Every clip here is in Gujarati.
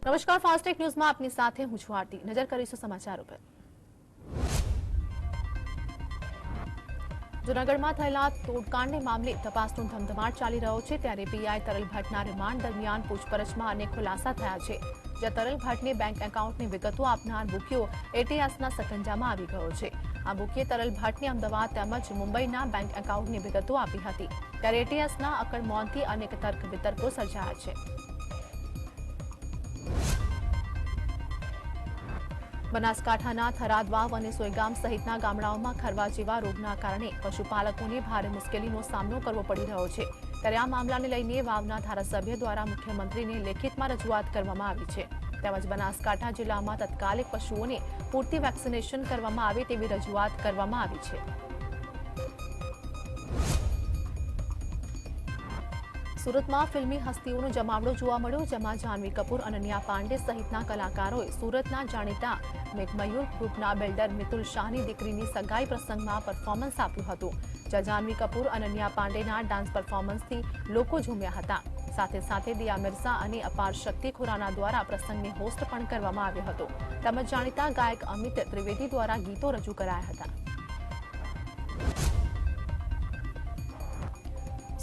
નમસ્કાર, ફાસ્ટેક ન્યૂઝમાં આપની સાથે હું છું આરતી। નજર કરીશું સમાચારો પર। જૂનાગઢમાં થયેલા તોડકાંડને મામલે તપાસનો ધમધમાટ ચાલી રહ્યો છે, ત્યારે પીઆઈ તરલ ભટ્ટના રિમાન્ડ દરમિયાન પૂછપરછમાં અનેક ખુલાસા થયા છે, જ્યાં તરલ ભટ્ટને બેંક એકાઉન્ટની વિગતો આપનાર બુકીઓ એટીએસના સકંજામાં આવી ગયો છે। આ બુકીએ તરલ ભટ્ટને અમદાવાદ તેમજ મુંબઈના બેંક એકાઉન્ટની વિગતો આપી હતી, ત્યારે એટીએસના અકળમોનથી અનેક તર્ક વિતર્કો સર્જાયા છે। બનાસકાંઠાના થરાદ વાવ અને સોયગામ સહિતના ગામડાઓમાં ખરવા જેવા રોગના કારણે પશુપાલકોને ભારે મુશ્કેલીનો સામનો કરવો પડી રહ્યો છે, ત્યારે આ મામલાને લઈને વાવના ધારાસભ્ય દ્વારા મુખ્યમંત્રીને લેખિતમાં રજૂઆત કરવામાં આવી છે, તેમજ બનાસકાંઠા જિલ્લામાં તત્કાલિક પશુઓને પૂરતી વેક્સિનેશન કરવામાં આવે તેવી રજૂઆત કરવામાં આવી છે। સુરતમાં ફિલ્મી હસ્તીઓનો જમાવડો જોવા મળ્યો, જેમાં જાહ્નવી કપૂર, અનન્યા પાંડે સહિતના કલાકારોએ સુરતના જાણીતા મેઘમયુર ગ્રુપના બિલ્ડર મિતુલ શાહની દીકરીની સગાઈ પ્રસંગમાં પરફોર્મન્સ આપ્યું હતું, જ્યાં જાહ્નવી કપૂર, અનન્યા પાંડેના ડાન્સ પરફોર્મન્સથી લોકો ઝૂમ્યા હતા। સાથે સાથે દિયા મિર્ઝા અને અપાર શક્તિ ખુરાના દ્વારા પ્રસંગને હોસ્ટ પણ કરવામાં આવ્યો હતો, તેમજ જાણીતા ગાયક અમિત ત્રિવેદી દ્વારા ગીતો રજૂ કરાયા હતા।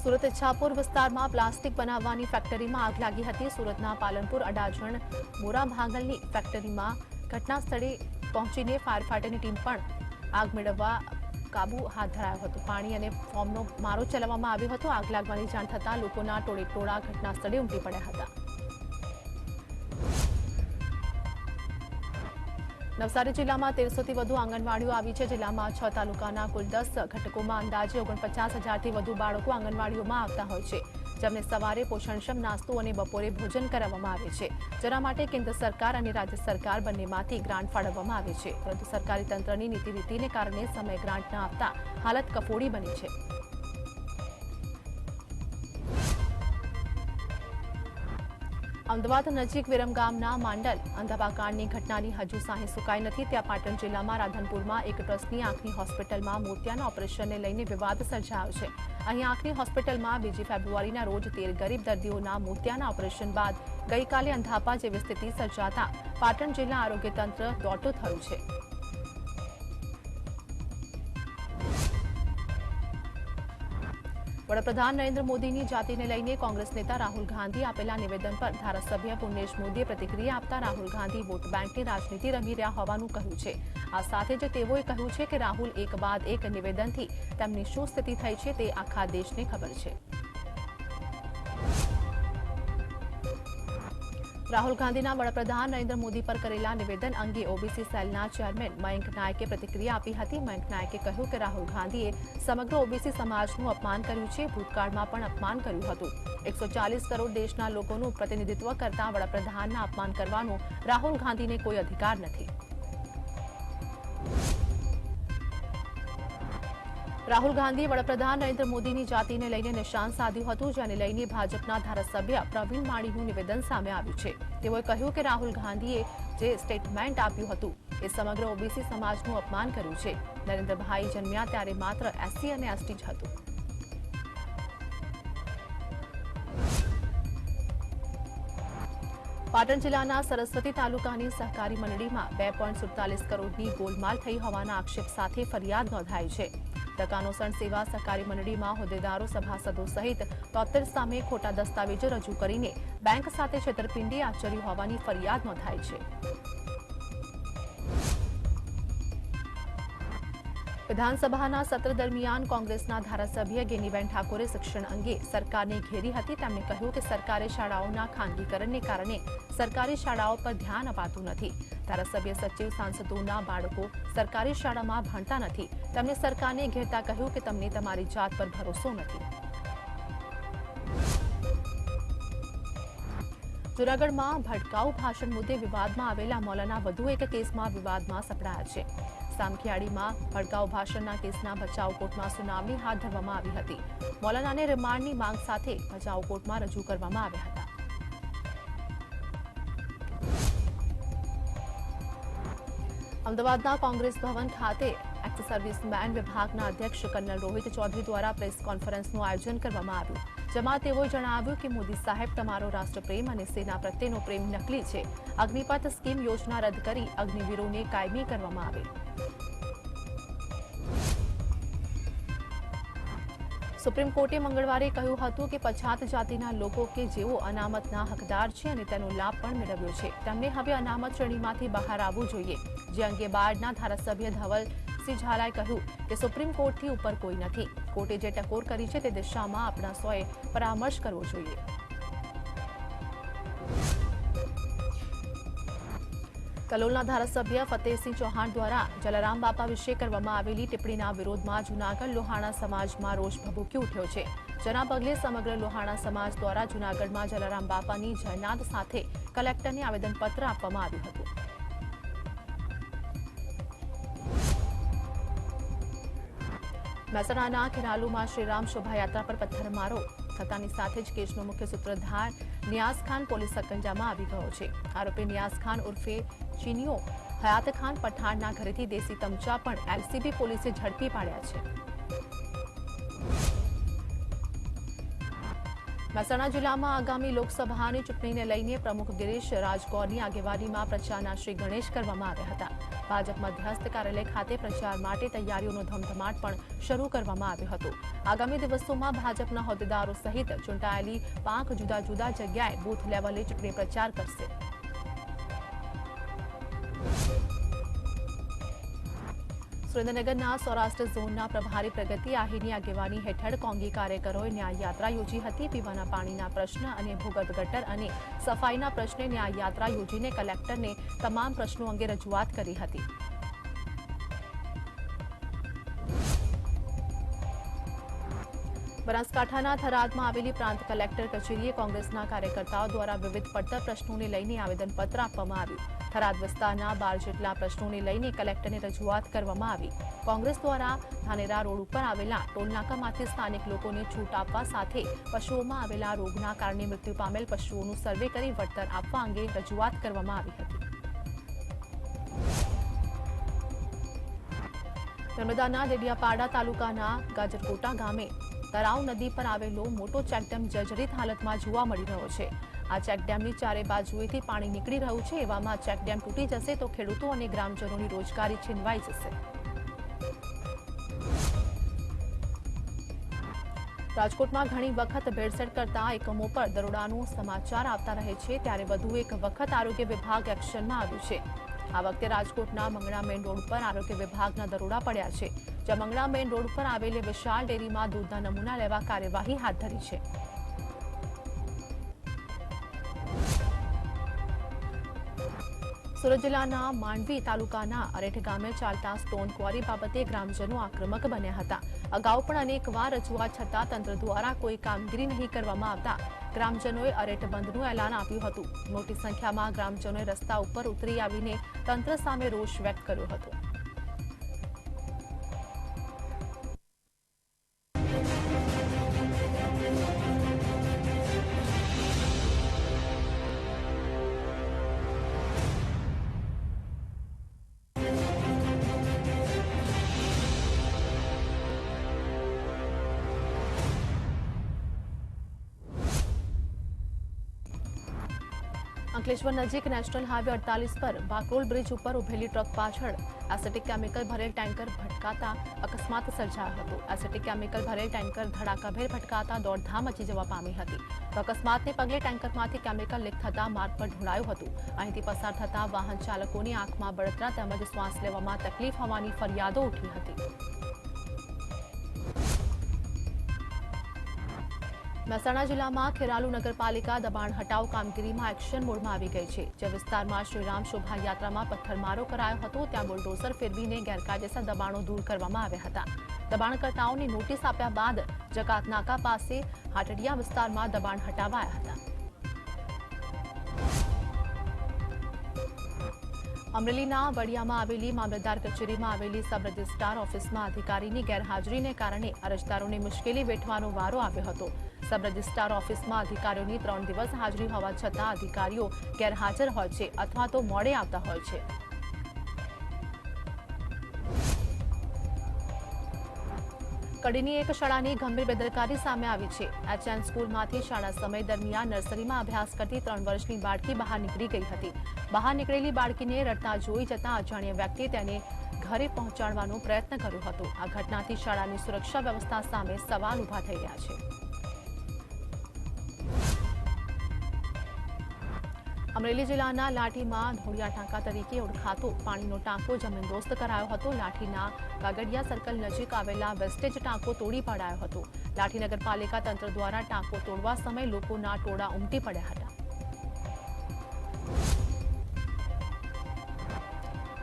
સુરત ઇચ્છાપુર વિસ્તારમાં પ્લાસ્ટિક બનાવવાની ફેક્ટરીમાં આગ લાગી હતી। સુરતના પાલનપુર અડાજણ મોરા ભાંગલની ફેક્ટરીમાં ઘટના સ્થળે પહોંચીને ફાયર ફાઇટરની ટીમ પણ આગ મેળવવા કાબુ હાથ ધરાયો હતો। પાણી અને ફોર્મનો મારો ચલાવવામાં આવ્યો હતો। આગ લાગવાની જાણ થતાં લોકોના ટોળેટોળા ઘટના સ્થળે ઉમટી પડ્યા હતા। નવસારી જિલ્લામાં 1300થી વધુ આંગણવાડીઓ આવી છે। જિલ્લામાં 6 તાલુકાના કુલ 10 ઘટકોમાં અંદાજે 49,000થી વધુ બાળકો આંગણવાડીઓમાં આવતા હોય છે, જેમને સવારે પોષણક્ષમ નાસ્તો અને બપોરે ભોજન કરાવવામાં આવે છે, જેના માટે કેન્દ્ર સરકાર અને રાજ્ય સરકાર બંનેમાંથી ગ્રાન્ટ ફાળવવામાં આવે છે, પરંતુ સરકારી તંત્રની નીતિ-રીતિને કારણે સમય ગ્રાન્ટ ન આપતા હાલત કફોડી બની છે। અમદાવાદ નજીક વિરમગામના માંડલ અંધાભાકાંડની ઘટનાની હજુ સાહી સુકાઈ નથી, ત્યાં પાટણ જિલ્લામાં રાધનપુરમાં એક ટ્રસ્ટની આંખની હોસ્પિટલમાં મોતિયાના ઓપરેશનને લઈને વિવાદ સર્જાયો છે। અહીં આંખની હોસ્પિટલમાં 2 ફેબ્રુઆરીના રોજ 13 ગરીબ દર્દીઓના મોતિયાના ઓપરેશન બાદ ગઈકાલે અંધાપા જેવી સ્થિતિ સર્જાતા પાટણ જિલ્લા આરોગ્ય તંત્ર દોડતું થયું છે। વડાપ્રધાન નરેન્દ્ર મોદીની જાતિને લઈને કોંગ્રેસ નેતા રાહુલ ગાંધી આપેલા નિવેદન પર ધારાસભ્ય પુણ્યેશ મોદીએ પ્રતિક્રિયા આપતા રાહુલ ગાંધી વોટ બેંકની રાજનીતિ રમી રહ્યા હોવાનું કહ્યું છે। આ સાથે જ તેઓએ કહ્યું છે કે રાહુલ એક બાદ એક નિવેદનથી તેમની શું સ્થિતિ થઈ છે તે આખા દેશને ખબર છે। રાહુલ ગાંધીના વડાપ્રધાન નરેન્દ્ર મોદી પર કરેલા નિવેદન અંગે ઓબીસી સેલના ચેરમેન મયંક નાયકે પ્રતિક્રિયા આપી હતી। મયંક નાયકે કહ્યું કે રાહુલ ગાંધીએ સમગ્ર ઓબીસી સમાજનું અપમાન કર્યું છે, ભૂતકાળમાં પણ અપમાન કર્યું હતું। 140 કરોડ દેશના લોકોનું પ્રતિનિધિત્વ કરતા વડાપ્રધાનના અપમાન કરવાનો રાહુલ ગાંધીને કોઈ અધિકાર નથી। રાહુલ ગાંધીએ વડાપ્રધાન નરેન્દ્ર મોદીની જાતિને લઈને નિશાન સાધ્યું હતું, જેને લઈને ભાજપના ધારાસભ્ય પ્રવીણ માળીનું નિવેદન સામે આવ્યું છે। તેઓએ કહ્યું કે રાહુલ ગાંધીએ જે સ્ટેટમેન્ટ આપ્યું હતું એ સમગ્ર ઓબીસી સમાજનું અપમાન કર્યું છે। નરેન્દ્રભાઈ જન્મ્યા ત્યારે માત્ર એસસી અને એસટી જ હતું। પાટણ જિલ્લાના સરસ્વતી તાલુકાની સહકારી મંડળીમાં 2.47 કરોડની ગોલમાલ થઈ હોવાના આક્ષેપ સાથે ફરિયાદ નોંધાઈ છે। ટકાનોસણ સેવા સહકારી મંડળીમાં હોદ્દેદારો, સભાસદો સહિત 73 સામે ખોટા દસ્તાવેજો રજૂ કરીને બેંક સાથે છેતરપિંડી આચરી હોવાની ફરિયાદ નોંધાઈ છે। વિધાનસભાના સત્ર દરમિયાન કોંગ્રેસના ધારાસભ્ય ગેનીબેન ઠાકોરે શિક્ષણ અંગે સરકારને ઘેરી હતી। તેમણે કહ્યું કે સરકારી શાળાઓના ખાનગીકરણને કારણે સરકારી શાળાઓ પર ધ્યાન અપાતું નથી। ધારાસભ્ય સચિવ સાંસદોના બાળકો સરકારી શાળામાં ભણતા નથી। તેમણે સરકારને ઘેરતા કહ્યું કે તમને તમારી જાત પર ભરોસો નથી। જૂનાગઢમાં ભડકાઉ ભાષણ મુદ્દે વિવાદમાં આવેલા મૌલાના વધુ એક કેસમાં વિવાદમાં સપડાયા છે। સામખિયાળીમાં ભડકાઉ ભાષણના કેસના ભચાઉ કોર્ટમાં સુનાવણી હાથ ધરવામાં આવી હતી। મૌલાનાને રિમાન્ડની માંગ સાથે ભચાઉ કોર્ટમાં રજૂ કરવામાં આવ્યા હતા। અમદાવાદના કોંગ્રેસ ભવન ખાતે એક્સ સર્વિસમેન વિભાગના અધ્યક્ષ કર્નલ રોહિત ચૌધરી દ્વારા પ્રેસ કોન્ફરન્સનું આયોજન કરવામાં આવ્યું, જેમાં તેઓએ જણાવ્યું કે મોદી સાહેબ તમારો રાષ્ટ્રપ્રેમ અને સેના પ્રત્યેનો પ્રેમ નકલી છે. અગ્નિપથ સ્કીમ યોજના રદ કરી અગ્નિવીરોને કાયમી કરવામાં આવે. સુપ્રીમ કોર્ટે મંગળવારે કહ્યું હતું કે પછાત જાતિના લોકો કે જેઓ અનામતના હકદાર છે અને તેનો લાભ પણ મેળવ્યો છે તેમને હવે અનામત શ્રેણીમાંથી બહાર આવવું જોઈએ. જે અંગે બાળના ધારાસભ્ય ધવલસિંહ ઝાલાએ કહ્યું કે સુપ્રીમ કોર્ટથી ઉપર કોઈ નથી. કોર્ટે જે ટકોર કરી છે તે દિશામાં આપણા સૌએ પરામર્શ કરવો જોઈએ. કલોલના ધારાસભ્ય ફતેહસિંહ ચૌહાણ દ્વારા જલારામ બાપા વિશે કરવામાં આવેલી ટિપ્પણીના વિરોધમાં જૂનાગઢ લોહાણા સમાજમાં રોષ ભભૂકી ઉઠ્યો છે. જેના પગલે સમગ્ર લોહાણા સમાજ દ્વારા જૂનાગઢમાં જલારામ બાપાની જયનાદ સાથે કલેક્ટરને આવેદનપત્ર આપવામાં આવ્યું હતું. મહેસાણાના ખેરાલુમાં શ્રીરામ શોભાયાત્રા પર પથ્થરમારો થતાની સાથે જ કેસનો મુખ્ય સૂત્રધાર નિયાઝ ખાન પોલીસ સકંજામાં આવી ગયો છે. આરોપી નિયાઝ ખાન ઉર્ફે ચીનીઓ હયાત ખાન પઠાણના ઘરેથી દેશી તમચા પણ એલસીબી પોલીસે ઝડપી પાડ્યા છે. મહેસાણા જિલ્લામાં આગામી લોકસભાની ચૂંટણીને લઈને પ્રમુખ ગિરીશ રાજગોરની આગેવાનીમાં પ્રચારના શ્રી ગણેશ કરવામાં આવ્યા હતા. ભાજપ મધ્યસ્થ કાર્યાલય ખાતે પ્રચાર માટે તૈયારીઓનો ધમધમાટ પણ શરૂ કરવામાં આવ્યો હતો. આગામી દિવસોમાં ભાજપના હોદ્દેદારો સહિત ચૂંટાયેલી 5 જુદા જુદા જગ્યાએ બૂથ લેવલે ચૂંટણી પ્રચાર કરશે. સુરેન્દ્રનગરના સૌરાષ્ટ્ર ઝોનના પ્રભારી પ્રગતિ આહિરની આગેવાની હેઠળ કોંગી કાર્યકરોએ ન્યાય યાત્રા યોજી હતી. પીવાના પાણીના પ્રશ્ન અને ભૂગર્ભ ગટર અને સફાઈના પ્રશ્ને ન્યાય યાત્રા યોજીને કલેક્ટરને તમામ પ્રશ્નો અંગે રજૂઆત કરી હતી. બનાસકાંઠાના થરાદમાં આવેલી પ્રાંત કલેક્ટર કચેરીએ કોંગ્રેસના કાર્યકર્તાઓ દ્વારા વિવિધ પડતર પ્રશ્નોને લઈને આવેદનપત્ર આપવામાં આવ્યું. થરાદ વિસ્તારના 12 જેટલા પ્રશ્નોને લઈને કલેક્ટરને રજૂઆત કરવામાં આવી. કોંગ્રેસ દ્વારા ધાનેરા રોડ ઉપર આવેલા ટોલનાકામાંથી સ્થાનિક લોકોને છૂટ આપવા સાથે પશુઓમાં આવેલા રોગના કારણે મૃત્યુ પામેલ પશુઓનું સર્વે કરી વળતર આપવા અંગે રજૂઆત કરવામાં આવી હતી. નર્મદાના ડેડિયાપાડા તાલુકાના ગાજરકોટા ગામે તરાવ નદી પર આવેલો મોટો ચેકડેમ જર્જરિત હાલતમાં જોવા મળી રહ્યો છે. આ ચેકડેમની ચારે બાજુએથી પાણી નીકળી રહ્યું છે. એવામાં ચેકડેમ તૂટી જશે તો ખેડૂતો અને ગ્રામજનોની રોજગારી છીનવાઈ જશે. રાજકોટમાં ઘણી વખત ભેળસેળ કરતા એકમો પર દરોડાનું સમાચાર આવતા રહે છે ત્યારે વધુ એક વખત આરોગ્ય વિભાગ એક્શનમાં આવ્યું છે. આ વખતે રાજકોટના મંગળા મેઇન રોડ પર આરોગ્ય વિભાગના દરોડા પડ્યા છે. જ્યાં મંગળા મેઇન રોડ પર આવેલી વિશાળ ડેરીમાં દૂધના નમૂના લેવા કાર્યવાહી હાથ ધરી છે. સુરત જિલ્લાના માંડવી તાલુકાના અરેઠ ગામે ચાલતા સ્ટોન ક્વોરી બાબતે ગ્રામજનો આક્રમક બન્યા હતા. અગાઉ પણ અનેકવાર રજૂઆત છતાં તંત્ર દ્વારા કોઈ કામગીરી નહીં કરવામાં આવતા ગ્રામજનોએ અરેઠ બંધનું એલાન આપ્યું હતું. મોટી સંખ્યામાં ગ્રામજનોએ રસ્તા ઉપર ઉતરી આવીને તંત્ર સામે રોષ વ્યક્ત કર્યો હતો. અંકલેશ્વર નજીક નેશનલ હાઈવે 48 પર બાકરોલ બ્રિજ ઉપર ઉભેલી ટ્રક પાછળ એસિટિક કેમિકલ ભરેલ ટેન્કર ભટકાતા અકસ્માત સર્જાયો હતો. એસિટિક કેમિકલ ભરેલ ટેન્કર ધડાકાભેર ભટકાતા દોડધામ મચી જવા પામી હતી. અકસ્માતને પગલે ટેન્કરમાંથી કેમિકલ લીક થતા માર્ગ પર ઢોળાયું હતું. અહીંથી પસાર થતા વાહન ચાલકોની આંખમાં બળતરા તેમજ શ્વાસ લેવામાં તકલીફ હોવાની ફરિયાદો ઉઠી હતી. મહેસાણા જિલ્લામાં ખેરાલુ નગરપાલિકા દબાણ હટાવ કામગીરીમાં એક્શન મોડમાં આવી ગઈ છે. જે વિસ્તારમાં શ્રીરામ શોભાયાત્રામાં પથ્થરમારો કરાયો હતો ત્યાં બુલડોઝર ફેરવીને ગેરકાયદેસર દબાણો દૂર કરવામાં આવ્યા હતા. દબાણકર્તાઓને નોટિસ આપ્યા બાદ જકાત નાકા પાસે હાટડિયા વિસ્તારમાં દબાણ હટાવાયા હતા. અમરેલીના વડિયામાં આવેલી મામલતદાર કચેરીમાં આવેલી સબ રજિસ્ટ્રાર ઓફિસમાં અધિકારીની ગેરહાજરીને કારણે અરજદારોને મુશ્કેલી વેઠવાનો વારો આવ્યો હતો. સબ રજિસ્ટ્રાર ઓફિસમાં અધિકારીઓની 3 દિવસ હાજરી હોવા છતાં અધિકારીઓ ગેરહાજર હોય છે અથવા તો મોડે આવતા હોય છે. કડીની એક શાળાની ગંભીર બેદરકારી સામે આવી છે। એચએન સ્કૂલમાંથી શાળા સમય દરમિયાન નર્સરીમાં અભ્યાસ કરતી 3 વર્ષની બાળકી બહાર નીકળી ગઈ હતી। બહાર નીકળેલી બાળકીને રડતા જોઈ જતા અજાણ્યા વ્યક્તિએ તેને ઘરે પહોંચાડવાનો પ્રયત્ન કર્યો હતો। આ ઘટનાથી શાળાની સુરક્ષા વ્યવસ્થા સામે સવાલ ઊભા થઈ રહ્યા છે। અમરેલી જિલ્લાના લાઠીમાં ધોળિયા ટાંકા તરીકે ઓળખાતો પાણીનો ટાંકો જમીનદોસ્ત કરાયો હતો। લાઠીના કાગડિયા સર્કલ નજીક આવેલા વેસ્ટેજ ટાંકો તોડી પાડાયો હતો। લાઠી નગરપાલિકા તંત્ર દ્વારા ટાંકો તોડવા સમયે લોકોના ટોળા ઉમટી પડ્યા હતા।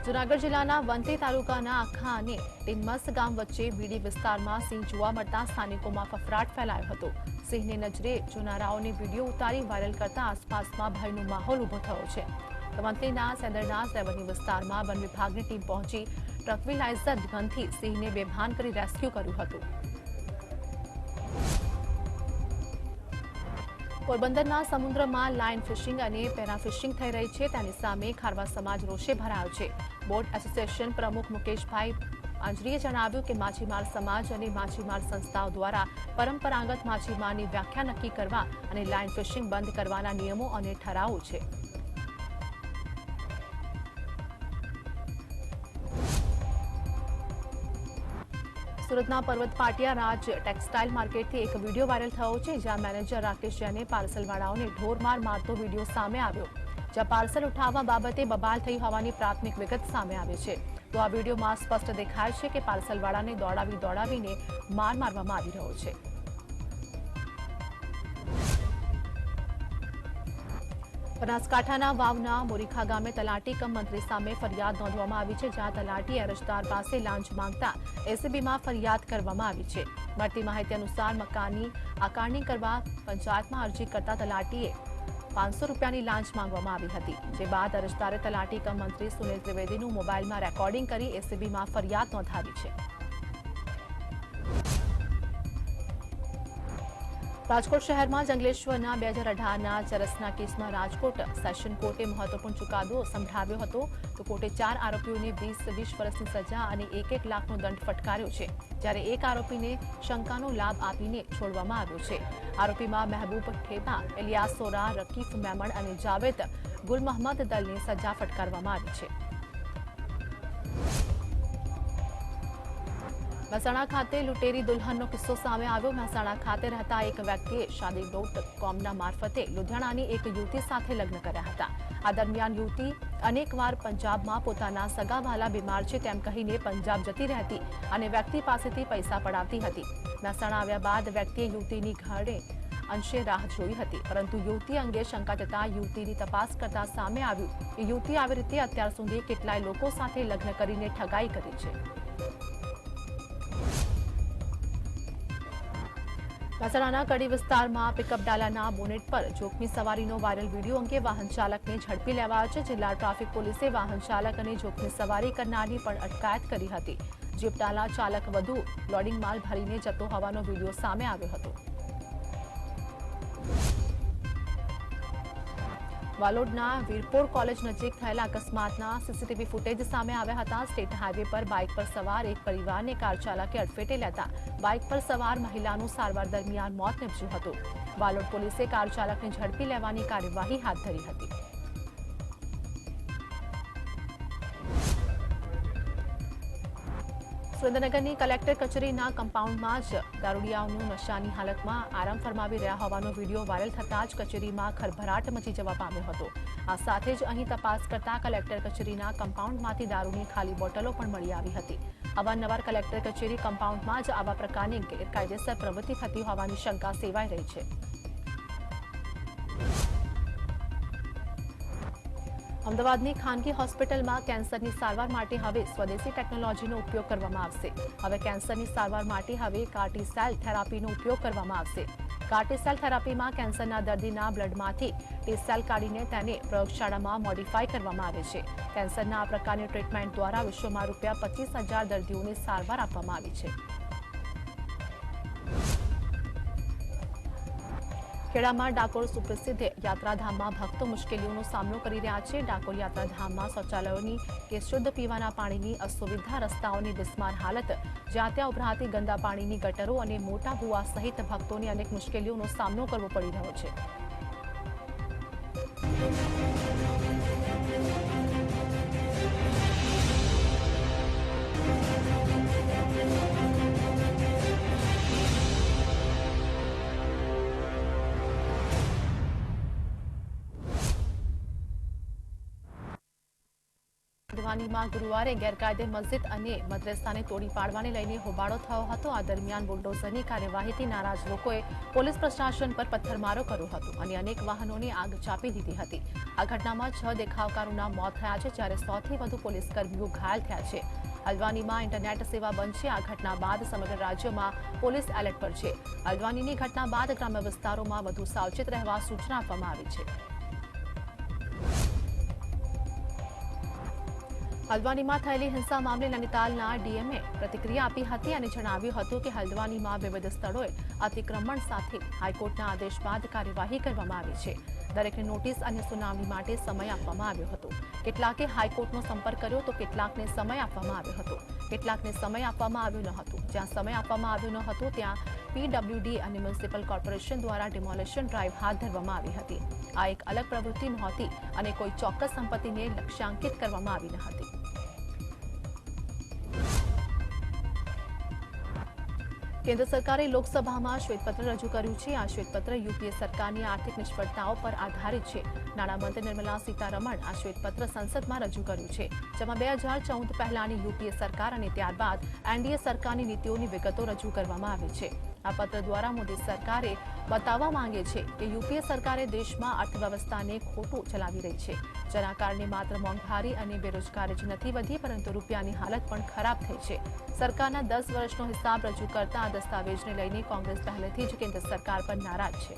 જૂનાગઢ જિલ્લાના વંથલી તાલુકાના આખા અને ટીમ્મસ ગામ વચ્ચે બીડી વિસ્તારમાં સિંહ જોવા મળતા સ્થાનિકોમાં ફફડાટ ફેલાયો હતો। સિંહને નજરે જોનારાઓને વિડીયો ઉતારી વાયરલ કરતા આસપાસમાં ભયનો માહોલ ઊભો થયો છે। વંથલીના સેદરનાસ રેવન્યુ વિસ્તારમાં વન વિભાગની ટીમ પહોંચી ટ્રકવિલાઇઝર ગનથી સિંહને બેભાન કરી રેસ્ક્યુ કર્યું હતું। પોરબંદરના સમુદ્રમાં લાઇન ફિશિંગ અને પેરા ફિશિંગ થઈ રહી છે, તેની સામે ખારવા સમાજ રોષે ભરાયો છે। બોટ એસોસિએશન પ્રમુખ મુકેશભાઈ આંજરીએ જણાવ્યું કે માછીમાર સમાજ અને માછીમાર સંસ્થાઓ દ્વારા પરંપરાગત માછીમારની વ્યાખ્યા નક્કી કરવા અને લાઇન ફિશિંગ બંધ કરવાના નિયમો અને ઠરાવો છે। સુરતના પર્વત પાટિયા રાજ ટેક્સટાઇલ માર્કેટથી એક વિડીયો વાયરલ થયો છે, જ્યાં મેનેજર રાકેશ જૈને પાર્સલવાળાઓને ઢોરમાર મારતો વિડીયો સામે આવ્યો, જ્યાં પાર્સલ ઉઠાવવા બાબતે બબાલ થઈ હોવાની પ્રાથમિક વિગત સામે આવે છે। તો આ વિડીયોમાં સ્પષ્ટ દેખાય છે કે પાર્સલવાળાને દોડાવીને માર મારવામાં આવી રહ્યો છે। બનાસકાંઠાના વાવના મોરીખા ગામે તલાટી કમ મંત્રી સામે ફરિયાદ નોંધવામાં આવી છે, જ્યાં તલાટીએ અરજદાર પાસે લાંચ માંગતા એસીબીમાં ફરિયાદ કરવામાં આવી છે। મળતી માહિતી અનુસાર મકાનની આકારણી કરવા પંચાયતમાં અરજી કરતા તલાટીએ 500 રૂપિયાની લાંચ માંગવામાં આવી હતી, જે બાદ અરજદારે તલાટી કમ મંત્રી સુનિલ ત્રિવેદીનું મોબાઈલમાં રેકોર્ડિંગ કરી એસીબીમાં ફરિયાદ નોંધાવી છે। રાજકોટ શહેરમાં જંગલેશ્વરના 2018ના ચરસના કેસમાં રાજકોટ સેશન કોર્ટે મહત્વપૂર્ણ ચુકાદો સંભળાવ્યો હતો। તો કોર્ટે 4 આરોપીઓને 20 વર્ષની સજા અને 1 લાખનો દંડ ફટકાર્યો છે, જ્યારે એક આરોપીને શંકાનો લાભ આપીને છોડવામાં આવ્યો છે। આરોપીમાં મહેબૂબ ઠેબા, ઇલિયાસ સોરા, રકીફ મેમણ અને જાવેદ ગુલ મહમદ દલને સજા ફટકારવામાં આવી છે। મહેસાણા ખાતે લૂંટેરી દુલ્હનનો કિસ્સો સામે આવ્યો। મહેસાણા ખાતે રહેતા એક વ્યક્તિએ shaadi.comના મારફતે લુધિયાણાની એક યુવતી સાથે લગ્ન કર્યા હતા। આ દરમિયાન યુવતી અનેકવાર પંજાબમાં પોતાના સગાવાલા બીમાર છે તેમ કહીને પંજાબ જતી રહેતી અને વ્યક્તિ પાસેથી પૈસા પડાવતી હતી। મહેસાણા આવ્યા બાદ વ્યક્તિએ યુવતીની ઘરે અંશે રાહ જોઈ હતી, પરંતુ યુવતી અંગે શંકા જતા યુવતીની તપાસ કરતા સામે આવ્યું કે યુવતી આવી રીતે અત્યાર સુધી કેટલાય લોકો સાથે લગ્ન કરીને ઠગાઈ કરી છે। મહેસાણાના કડી વિસ્તારમાં પિકઅપ ડાલાના બોનેટ પર જોખમી સવારીનો વાયરલ વિડીયો અંગે વાહન ચાલકને ઝડપી લેવાયો છે। જિલ્લા ટ્રાફિક પોલીસે વાહન ચાલક અને જોખમી સવારી કરનારની પણ અટકાયત કરી હતી। જીપ ડાલા ચાલક વધુ લોડિંગ માલ ભરીને જતો હોવાનો વિડીયો સામે આવ્યો હતો। વાલોડના વીરપોર કોલેજ નજીક થયેલા અકસ્માતના સીસીટીવી ફૂટેજ સામે આવ્યા હતા। સ્ટેટ હાઈવે પર બાઇક પર સવાર એક પરિવારને કાર ચાલકે અડફેટે લેતા બાઇક પર સવાર મહિલાનું સારવાર દરમિયાન મોત નીપજ્યું હતું। વાલોડ પોલીસે કાર ચાલકને ઝડપી લેવાની કાર્યવાહી હાથ ધરી હતી। સુરેન્દ્રનગરની કલેક્ટર કચેરીના કમ્પાઉન્ડમાં જ દારૂડિયાઓનું નશાની હાલતમાં આરામ ફરમાવી રહ્યા હોવાનો વિડીયો વાયરલ થતાં જ કચેરીમાં ખળભળાટ મચી જવા પામ્યો હતો। આ સાથે જ અહીં તપાસ કરતા કલેક્ટર કચેરીના કમ્પાઉન્ડમાંથી દારૂની ખાલી બોટલો પણ મળી આવી હતી। અવારનવાર કલેક્ટર કચેરી કમ્પાઉન્ડમાં જ આવા પ્રકારની ગેરકાયદેસર પ્રવૃત્તિ થતી હોવાની શંકા સેવાઈ રહી છે। અમદાવાદની ખાનગી હોસ્પિટલમાં કેન્સરની સારવાર માટે હવે સ્વદેશી ટેકનોલોજીનો ઉપયોગ કરવામાં આવશે। હવે કેન્સરની સારવાર માટે હવે કાર્ટી સેલ થેરાપીનો ઉપયોગ કરવામાં આવશે। કાર્ટી સેલ થેરાપીમાં કેન્સરના દર્દીના બ્લડમાંથી ટી સેલ કાઢીને તેને પ્રયોગશાળામાં મોડિફાય કરવામાં આવે છે। કેન્સરના આ પ્રકારની ટ્રીટમેન્ટ દ્વારા વિશ્વમાં ₹25,000 દર્દીઓને સારવાર આપવામાં આવી છે। ખેડામાં ડાકોર સુપ્રસિદ્ધ યાત્રાધામમાં ભક્તો મુશ્કેલીઓનો સામનો કરી રહ્યા છે। ડાકોર યાત્રાધામમાં શૌચાલયોની કે શુદ્ધ પીવાના પાણીની અસુવિધા, રસ્તાઓની બિસ્માર હાલત, જ્યાં ત્યાં ઉભરાતી ગંદા પાણીની ગટરો અને મોટા ભૂવા સહિત ભક્તોને અનેક મુશ્કેલીઓનો સામનો કરવો પડી રહ્યો છે। હલ્દવાનીમાં ગુરુવારે ગેરકાયદે મસ્જિદ અને મદ્રેસાને તોડી પાડવાને લઈને હોબાળો થયો હતો। આ દરમિયાન બુલડોઝરની કાર્યવાહીથી નારાજ લોકોએ પોલીસ પ્રશાસન પર પથ્થરમારો કર્યો હતો અને અનેક વાહનોને આગ ચાપી દીધી હતી। આ ઘટનામાં 6 દેખાવકારોના મોત થયા છે, જ્યારે 100થી વધુ પોલીસકર્મીઓ ઘાયલ થયા છે। હલ્દવાનીમાં ઇન્ટરનેટ સેવા બંધ છે। આ ઘટના બાદ સમગ્ર રાજ્યમાં પોલીસ એલર્ટ પર છે। હલ્દવાનીની ઘટના બાદ ગ્રામ્ય વિસ્તારોમાં વધુ સાવચેત રહેવા સૂચના આપવામાં આવી છે। હલ્દવાનીમાં થયેલી હિંસા મામલે નૈનીતાલના ડીએમએ પ્રતિક્રિયા આપી હતી અને જણાવ્યું હતું કે હલ્દવાનીમાં વિવિધ સ્થળોએ અતિક્રમણ સાથે હાઈકોર્ટના આદેશ બાદ કાર્યવાહી કરવામાં આવી છે। દરેકને નોટિસ અને સુનાવણી માટે સમય આપવામાં આવ્યો હતો। કેટલાકે હાઈકોર્ટનો સંપર્ક કર્યો તો કેટલાકને સમય આપવામાં આવ્યો હતો। કેટલાકને સમય આપવામાં આવ્યો ન હતો। જ્યાં સમય આપવામાં આવ્યો ન હતો ત્યાં પીડબ્લ્યુડી અને મ્યુનિસિપલ કોર્પોરેશન દ્વારા ડિમોલિશન ડ્રાઈવ હાથ ધરવામાં આવી હતી। આ એક અલગ પ્રવૃત્તિ નહોતી અને કોઈ ચોક્કસ સંપત્તિને લક્ષ્યાંકિત કરવામાં આવી ન હતી। કેન્દ્ર સરકારે લોકસભામાં શ્વેતપત્ર રજૂ કર્યું છે। આ શ્વેતપત્ર યુપીએ સરકારની આર્થિક નિષ્ફળતાઓ પર આધારિત છે। નાણામંત્રી નિર્મલા સીતારમણ આ શ્વેતપત્ર સંસદમાં રજૂ કર્યું છે, જેમાં 2014 પહેલાની યુપીએ સરકાર અને ત્યારબાદ એનડીએ સરકારની નીતિઓની વિગતો રજૂ કરવામાં આવી છે। આ પત્ર દ્વારા મોદી સરકારે બતાવવા માંગે છે કે યુપીએ સરકારે દેશમાં અર્થવ્યવસ્થાને ખોટું ચલાવી રહી છે, જેના કારણે માત્ર મોંઘવારી અને બેરોજગારી જ નથી વધી, પરંતુ રૂપિયાની હાલત પણ ખરાબ થઈ છે। સરકારના 10 વર્ષનો હિસાબ રજૂ કરતા આ દસ્તાવેજને લઈને કોંગ્રેસ પહેલેથી જ કેન્દ્ર સરકાર પર નારાજ છે।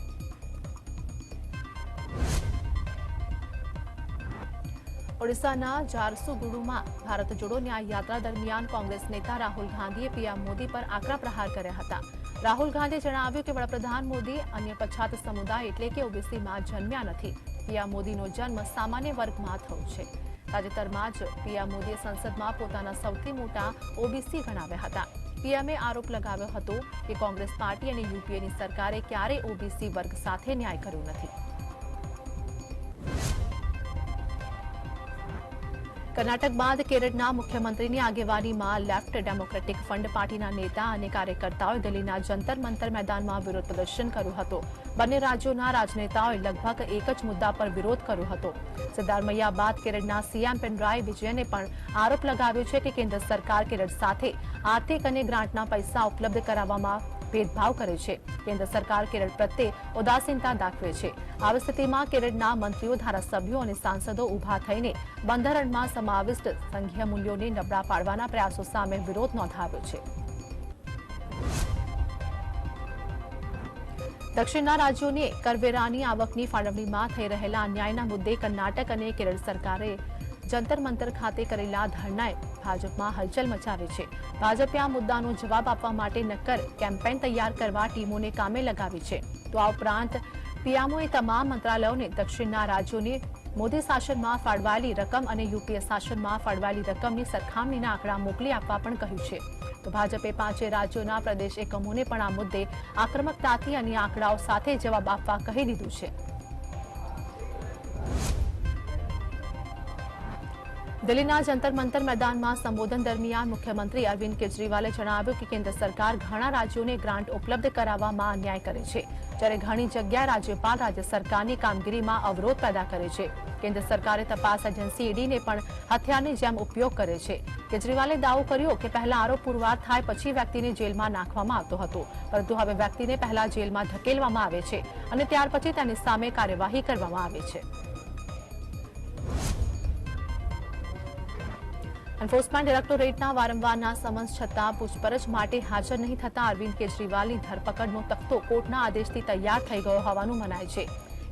ઓડિશાના ઝારસુગુડુમાં ભારત જોડો ન્યાય યાત્રા દરમિયાન કોંગ્રેસ નેતા રાહુલ ગાંધીએ પીએમ મોદી પર આકરા પ્રહાર કર્યા હતા। રાહુલ ગાંધીએ જણાવ્યું કે વડાપ્રધાન મોદી અન્ય પછાત સમુદાય એટલે કે ઓબીસીમાં જન્મ્યા નથી। પીએમ મોદીનો જન્મ સામાન્ય વર્ગમાં થયો છે। તાજેતરમાં જ પીએમ મોદીએ સંસદમાં પોતાના સૌથી મોટા ઓબીસી ગણાવ્યા હતા। પીએમએ આરોપ લગાવ્યો હતો કે કોંગ્રેસ પાર્ટી અને યુપીએની સરકારે ક્યારેય ઓબીસી વર્ગ સાથે ન્યાય કર્યો નથી। કર્ણાટક બાદ કેરળના મુખ્યમંત્રીની આગેવાનીમાં લેફ્ટ ડેમોક્રેટિક ફ્રન્ટ પાર્ટીના નેતા અને કાર્યકર્તાઓએ દિલ્હીના જંતર મંતર મેદાનમાં વિરોધ પ્રદર્શન કર્યું હતું। બંને રાજ્યોના રાજનેતાઓએ લગભગ એક જ મુદ્દા પર વિરોધ કર્યો હતો। સિદ્ધારમૈયા બાદ કેરળના સીએમ પિનરાઈ વિજયને પણ આરોપ લગાવ્યો છે કે કેન્દ્ર સરકાર કેરળ સાથે આર્થિક અને ગ્રાન્ટના પૈસા ઉપલબ્ધ કરાવવામાં ભેદભાવ કરે છે। કેન્દ્ર સરકાર કેરળ પ્રત્યે ઉદાસીનતા દાખવે છે। આવી સ્થિતિમાં કેરળના મંત્રીઓ, ધારાસભ્યો અને સાંસદો ઉભા થઈને બંધારણમાં સમાવિષ્ટ સંઘીય મૂલ્યોને નબળા પાડવાના પ્રયાસો સામે વિરોધ નોંધાવ્યો છે। દક્ષિણના રાજ્યોને કરવેરાની આવકની ફાળવણીમાં થઈ રહેલા અન્યાયના મુદ્દે કર્ણાટક અને કેરળ સરકારે જંતર મંતર ખાતે કરેલા ધરણાએ ભાજપમાં હલચલ મચાવી છે। ભાજપે આ મુદ્દાનો જવાબ આપવા માટે નક્કર કેમ્પેન તૈયાર કરવા ટીમોને કામે લગાવી છે। તો આ ઉપરાંત પીએમઓએ તમામ મંત્રાલયોને દક્ષિણના રાજ્યોને મોદી શાસનમાં ફાળવાયેલી રકમ અને યુપીએ શાસનમાં ફાળવાયેલી રકમની સરખામણીના આંકડા મોકલી આપવા પણ કહ્યું છે। તો ભાજપે 5 રાજ્યોના પ્રદેશ એકમોને પણ આ મુદ્દે આક્રમકતાથી અને આંકડાઓ સાથે જવાબ આપવા કહી દીધું છે। દિલ્હીના જંતર મંતર મેદાનમાં સંબોધન દરમિયાન મુખ્યમંત્રી અરવિંદ કેજરીવાલે જણાવ્યું કે કેન્દ્ર સરકાર ઘણા રાજ્યોને ગ્રાન્ટ ઉપલબ્ધ કરાવવામાં અન્યાય કરે છે, જ્યારે ઘણી જગ્યાએ રાજ્યપાલ રાજ્ય સરકારની કામગીરીમાં અવરોધ પેદા કરે છે। કેન્દ્ર સરકારે તપાસ એજન્સી ઈડીને પણ હથિયારની જેમ ઉપયોગ કરે છે। કેજરીવાલે દાવો કર્યો કે પહેલા આરોપ પુરવાર થાય પછી વ્યક્તિને જેલમાં નાખવામાં આવતો હતો, પરંતુ હવે વ્યક્તિને પહેલા જેલમાં ધકેલવામાં આવે છે અને ત્યાર પછી તેની સામે કાર્યવાહી કરવામાં આવે છે। એન્ફોર્સમેન્ટ ડાયરેક્ટોરેટના વારંવારના સમન્સ છતાં પૂછપરછ માટે હાજર નહીં થતા અરવિંદ કેજરીવાલની ધરપકડનો તખ્તો કોર્ટના આદેશથી તૈયાર થઈ ગયો હોવાનું મનાય છે।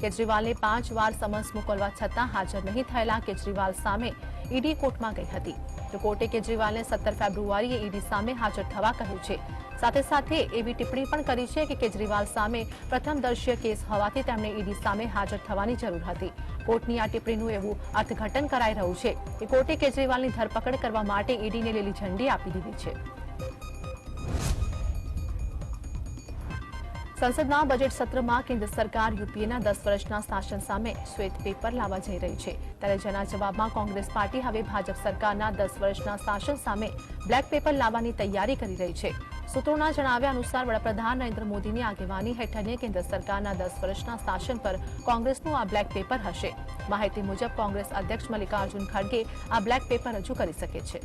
કેજરીવાલને 5 વાર સમન્સ મોકલવા છતાં હાજર નહીં થયેલા કેજરીવાલ સામે ઈડી કોર્ટમાં ગઈ હતી। તો કોર્ટે કેજરીવાલને 17 ફેબ્રુઆરીએ ઈડી સામે હાજર થવા કહ્યું છે. સાથે સાથે એવી ટિપ્પણી પણ કરી છે કે કેજરીવાલ સામે પ્રથમદર્શીય કેસ હોવાથી તેમણે ઈડી સામે હાજર થવાની જરૂર હતી. કોર્ટની આ ટિપ્પણીનું એવું અર્થઘટન કરાઈ રહ્યું છે કે કોર્ટે કેજરીવાલની ધરપકડ કરવા માટે ઈડીને લીલી ઝંડી આપી દીધી છે. સંસદના બજેટ સત્રમાં કેન્દ્ર સરકાર યુપીએના 10 વર્ષના શાસન સામે શ્વેત પેપર લાવવા જઈ રહી છે. ત્યારે જેના જવાબમાં કોંગ્રેસ પાર્ટી હવે ભાજપ સરકારના 10 વર્ષના શાસન સામે બ્લેક પેપર લાવવાની તૈયારી કરી રહી છે. સૂત્રોના જણાવ્યા અનુસાર વડાપ્રધાન નરેન્દ્ર મોદીની આગેવાની હેઠળની કેન્દ્ર સરકારના 10 વર્ષના શાસન પર કોંગ્રેસનું આ બ્લેક પેપર હશે. માહિતી મુજબ કોંગ્રેસ અધ્યક્ષ મલ્લિકાર્જુન ખડગે આ બ્લેક પેપર રજૂ કરી શકે છે.